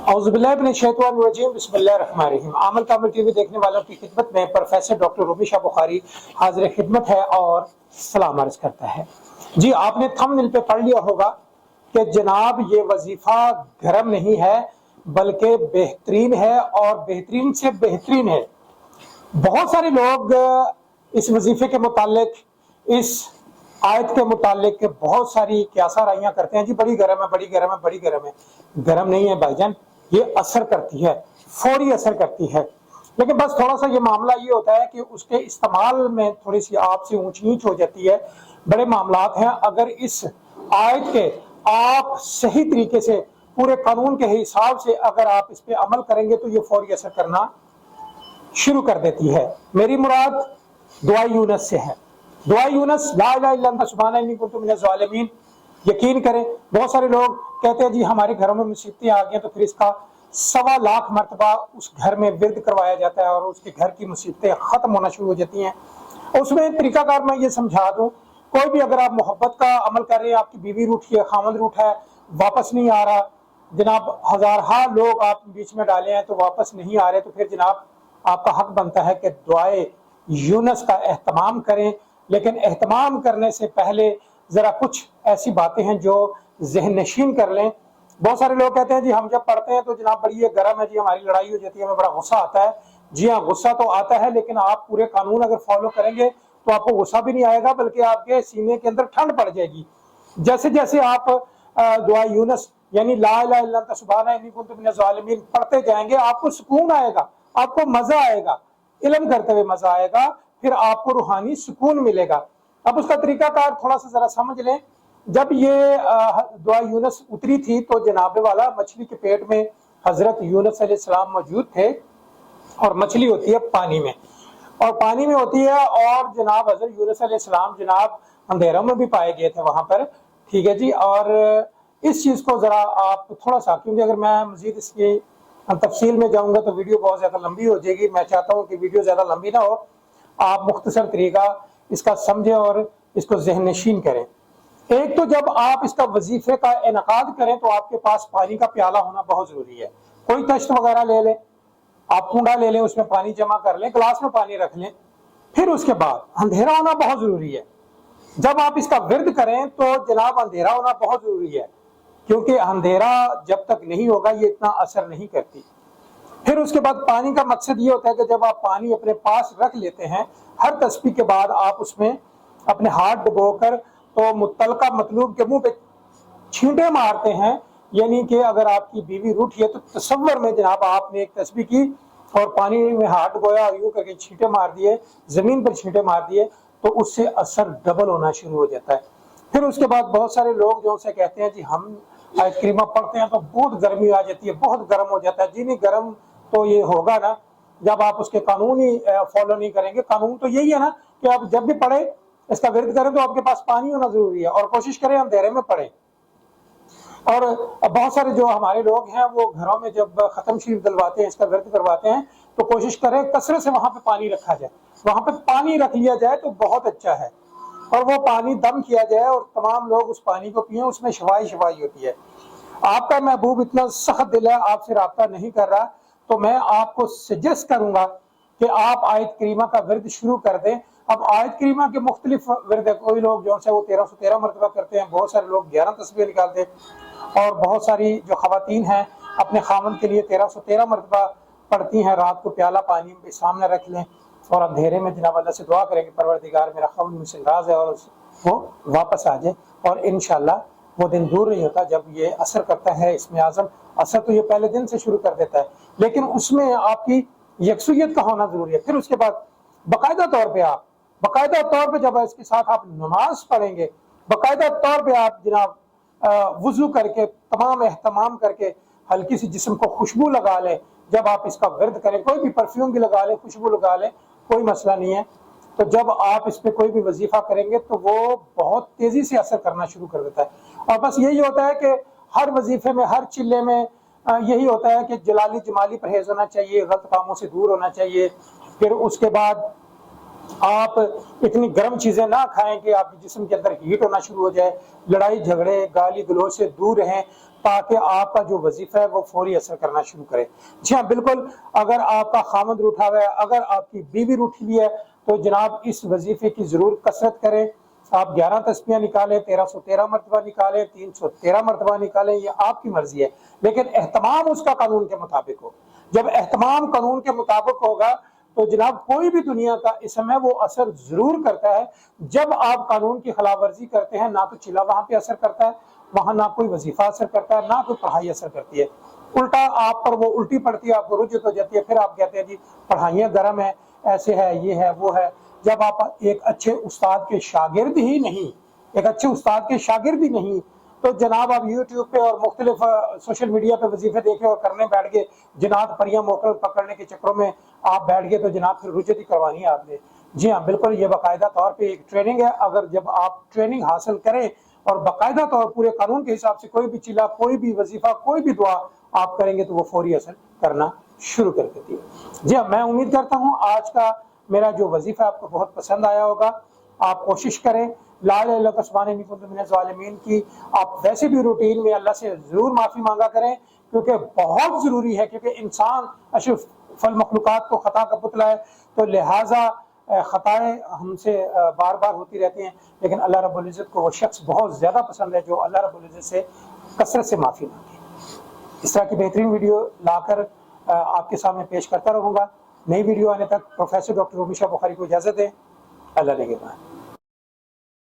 औज़ुबिल्लाहिमिनश्शैतानिर्रजीम बिस्मिल्लाहिर्रहमानिर्रहीम। आमल कामिल टीवी देखने वालों की खिदमत में प्रोफेसर डॉक्टर रूमी शाह बुखारी हाजिर खिदमत है और सलाम अर्ज करता है। जी, आपने थंबनेल पे पढ़ लिया होगा कि जनाब ये वजीफा गरम नहीं है बल्कि बेहतरीन है और बेहतरीन से बेहतरीन है। बहुत सारे लोग इस वजीफे के मुतालिक, इस आयत के मुतालिक बहुत सारी क्यासा राइयां करते हैं। जी बड़ी गर्म है, बड़ी गर्म है, बड़ी गर्म है। गर्म नहीं है भाईजान, ये असर करती है, फौरी असर करती है। लेकिन बस थोड़ा सा ये मामला ये होता है कि उसके इस्तेमाल में थोड़ी सी आपसे ऊंच नीच हो जाती है। बड़े मामलात हैं। अगर इस आयत के आप सही तरीके से पूरे कानून के हिसाब से अगर आप इस पे अमल करेंगे तो ये फौरी असर करना शुरू कर देती है। मेरी मुराद दुआ यूनस से है। दुआ यूनस, ला इलाहा इल्ला अंता सुब्हानका इन्नी कुन्तु मिनज़ ज़ालिमीन। यकीन करें, बहुत सारे लोग कहते हैं जी हमारे घरों में मुसीबतें आ गई तो फिर इसका 1.25 लाख मरतबा उस घर में विर्द करवाया जाता है और उसके घर की मुसीबतें खत्म होना शुरू हो जाती हैं। उसमें तरीकाकार मैं ये समझा दूं, कोई भी अगर आप मोहब्बत का अमल कर रहे हैं, आपकी बीवी रूठी है, खामद रूठा है, वापस नहीं आ रहा, जनाब हजारहा लोग आप बीच में डाले हैं तो वापस नहीं आ रहे, तो फिर जनाब आपका हक बनता है कि दुआए यूनस का एहतमाम करें। लेकिन एहतमाम करने से पहले जरा कुछ ऐसी बातें हैं जो ज़हन नशीन कर लें। बहुत सारे लोग कहते हैं जी हम जब पढ़ते हैं तो जनाब बड़ी ये गर्म है, जी हमारी लड़ाई हो जाती है, हमें बड़ा गुस्सा आता है। जी हाँ, गुस्सा तो आता है, लेकिन आप पूरे कानून अगर फॉलो करेंगे तो आपको गुस्सा भी नहीं आएगा बल्कि आपके सीने के अंदर ठंड पड़ जाएगी। जैसे जैसे आप दुआ यूनस यानी ला इलाहा इल्ला अंता सुब्हानका इन्नी कुन्तु मिनज़ ज़ालिमीन पढ़ते जाएंगे, आपको सुकून आएगा, आपको मजा आएगा, इल्म करते हुए मजा आएगा, फिर आपको रूहानी सुकून मिलेगा। अब उसका तरीकाकार थोड़ा सा जरा समझ लें। जब ये दुआ यूनस उतरी थी तो जनाबे वाला मछली के पेट में हजरत यूनस अलैहिस्सलाम मौजूद थे, और मछली होती है पानी में, और पानी में होती है, और जनाब हजरत यूनस अलैहिस्सलाम जनाब अंधेरों में भी पाए गए थे वहां पर। ठीक है जी। और इस चीज को जरा आप थोड़ा सा, क्योंकि अगर मैं मजीद इसकी तफसील में जाऊंगा तो वीडियो बहुत ज्यादा लंबी हो जाएगी। मैं चाहता हूँ कि वीडियो ज्यादा लंबी ना हो, आप मुख्तसर तरीका इसका समझें और इसको ज़हन नशीन करें। एक तो जब आप इसका वजीफे का इनेकाद करें तो आपके पास पानी का प्याला होना बहुत जरूरी है। कोई तश्त वगैरह ले लें, आप कुंडा ले लें, उसमें पानी जमा कर लें, गिलास में पानी रख लें। फिर उसके बाद अंधेरा होना बहुत जरूरी है। जब आप इसका विर्द करें तो जनाब अंधेरा होना बहुत जरूरी है, क्योंकि अंधेरा जब तक नहीं होगा ये इतना असर नहीं करती। फिर उसके बाद पानी का मकसद ये होता है कि जब आप पानी अपने पास रख लेते हैं, हर तस्बीह के बाद आप उसमें अपने हाथ डुबोकर तो मुत्तलका मतलूब के मुंह पे छींटे मारते हैं। यानी कि अगर आपकी बीवी रूठी है तो तसव्वुर में जनाब आपने एक तस्बीह की और पानी में हाथ डुबोया, यूं करके छींटे मार दिए, जमीन पर छींटे मार दिए, तो उससे असर डबल होना शुरू हो जाता है। फिर उसके बाद बहुत सारे लोग जो उसे कहते हैं जी हम आयत करीमा पढ़ते हैं तो बहुत गर्मी आ जाती है, बहुत गर्म हो जाता है। जी नहीं, गर्म तो ये होगा ना जब आप उसके कानून ही फॉलो नहीं करेंगे। कानून तो यही है ना कि आप जब भी पढ़े इसका विर्द करें तो आपके पास पानी होना जरूरी है, और कोशिश करें अंधेरे में पढ़े। और बहुत सारे जो हमारे लोग हैं वो घरों में जब खत्म शरीफ दिलवाते हैं, इसका विर्द करवाते हैं, तो कोशिश करें कसरत से वहां पे पानी रखा जाए, वहां पे पानी रख लिया जाए तो बहुत अच्छा है, और वो पानी दम किया जाए और तमाम लोग उस पानी को पिए, उसमें शफाई शफाई होती है। आपका महबूब इतना सख्त दिल है, आपसे राब्ता नहीं कर रहा, तो मैं आपको सजेस्ट करूंगा कि आप आयत करीमा का विर्द शुरू कर दें। अब आयत करीमा के मुख्तलिफ विर्द है। कोई लोग जो है वो 1313 मरतबा करते हैं, बहुत सारे लोग 11 तस्बीह निकालते हैं, और बहुत सारी जो खवातीन हैं अपने खामन के लिए 1313 मरतबा पढ़ती हैं। रात को प्याला पानी सामने रख लें और अंधेरे में जनाब अल्लाह से दुआ करें कि परवरदिगार मेरा खामन मुझसे नाराज है और वो वापस आ जाए, और इंशाल्लाह वो दिन दूर नहीं होता जब ये असर करता है। इसमें आजम असर तो ये पहले दिन से शुरू कर देता है, लेकिन उसमें आपकी यकसुयत का होना जरूरी है। फिर उसके बाद बाकायदा तौर पे जब इसके साथ आप नमाज पढ़ेंगे, बाकायदा तौर पे आप जनाब वुजू करके तमाम एहतमाम करके हल्की सी जिस्म को खुशबू लगा लें। जब आप इसका विर्द करें, कोई भी परफ्यूम भी लगा लें, खुशबू लगा लें, कोई मसला नहीं है। तो जब आप इस पे कोई भी वजीफा करेंगे तो वो बहुत तेजी से असर करना शुरू कर देता है। और बस यही होता है कि हर वजीफे में, हर चिल्ले में यही होता है कि जलाली जमाली परहेज होना चाहिए, गलत कामों से दूर होना चाहिए। फिर उसके बाद आप इतनी गर्म चीजें ना खाएं कि आपके जिस्म के अंदर हीट होना शुरू हो जाए। लड़ाई झगड़े गाली गलौज से दूर रहें। تاکہ آپ کا جو وظیفہ ہے وہ فوری اثر کرنا شروع کرے۔ جی ہاں بالکل، اگر آپ کا خامد روٹھا ہوا ہے، اگر آپ کی بیوی روٹھی ہوئی ہے، تو جناب اس وظیفے کی ضرور کثرت کریں۔ آپ 11 تسبیحیں نکالیں، 1313 مرتبہ نکالیں، 313 مرتبہ نکالیں، یہ آپ کی مرضی ہے، لیکن اہتمام اس کا قانون کے مطابق ہو۔ جب اہتمام قانون کے مطابق ہوگا تو جناب کوئی بھی دنیا کا اسم ہے وہ اثر ضرور کرتا ہے۔ جب آپ قانون کی خلاف ورزی کرتے ہیں، نہ تو چلا وہاں پہ اثر کرتا ہے، وہاں نہ کوئی وظیفہ اثر کرتا ہے، نہ کوئی پڑھائی اثر کرتی ہے، الٹا آپ پر وہ الٹی پڑتی ہے، آپ کو رجت ہو جاتی ہے، پھر آپ کہتے ہیں جی پڑھائیاں گرم ہیں، ایسے ہے، یہ ہے، وہ ہے۔ جب آپ ایک اچھے استاد کے شاگرد ہی نہیں، ایک اچھے استاد کے شاگرد ہی نہیں، تو جناب آپ یوٹیوب پہ اور مختلف سوشل میڈیا پہ وظیفے دیکھے اور کرنے بیٹھ گئے، جنات پریاں موکل پکڑنے کے چکروں میں آپ بیٹھ گئے، تو جناب پھر رجت ہی کروانی ہے آپ نے۔ جی ہاں بالکل، یہ باقاعدہ طور پہ ایک ٹریننگ ہے۔ اگر جب آپ ٹریننگ حاصل کریں اور باقاعدہ طور پورے قانون کے حساب سے کوئی بھی چلا، کوئی بھی وظیفہ، کوئی بھی دعا آپ کریں گے تو وہ فوری اثر کرنا شروع کر دیتی ہے۔ جی ہاں، میں امید کرتا ہوں آج کا میرا جو وظیفہ آپ کو بہت پسند آیا ہوگا۔ آپ کوشش کریں لا الہ الا اللہ سبحان انی کنت من الظالمین کی آپ ویسے بھی روٹین میں اللہ سے ضرور معافی مانگا کریں، کیونکہ بہت ضروری ہے، کیونکہ انسان اشرف المخلوقات کو خطا کا پتلا ہے، تو لہٰذا خطائیں ہم سے بار بار ہوتی رہتی ہیں، لیکن اللہ رب العزت کو وہ شخص بہت زیادہ پسند ہے جو اللہ رب العزت سے کثرت سے معافی مانگے۔ اس طرح کی بہترین ویڈیو لا کر آپ کے سامنے پیش کرتا رہوں گا۔ نئی ویڈیو آنے تک پروفیسر ڈاکٹر رومی شاہ بخاری کو اجازت دیں۔ اللہ نگہبان۔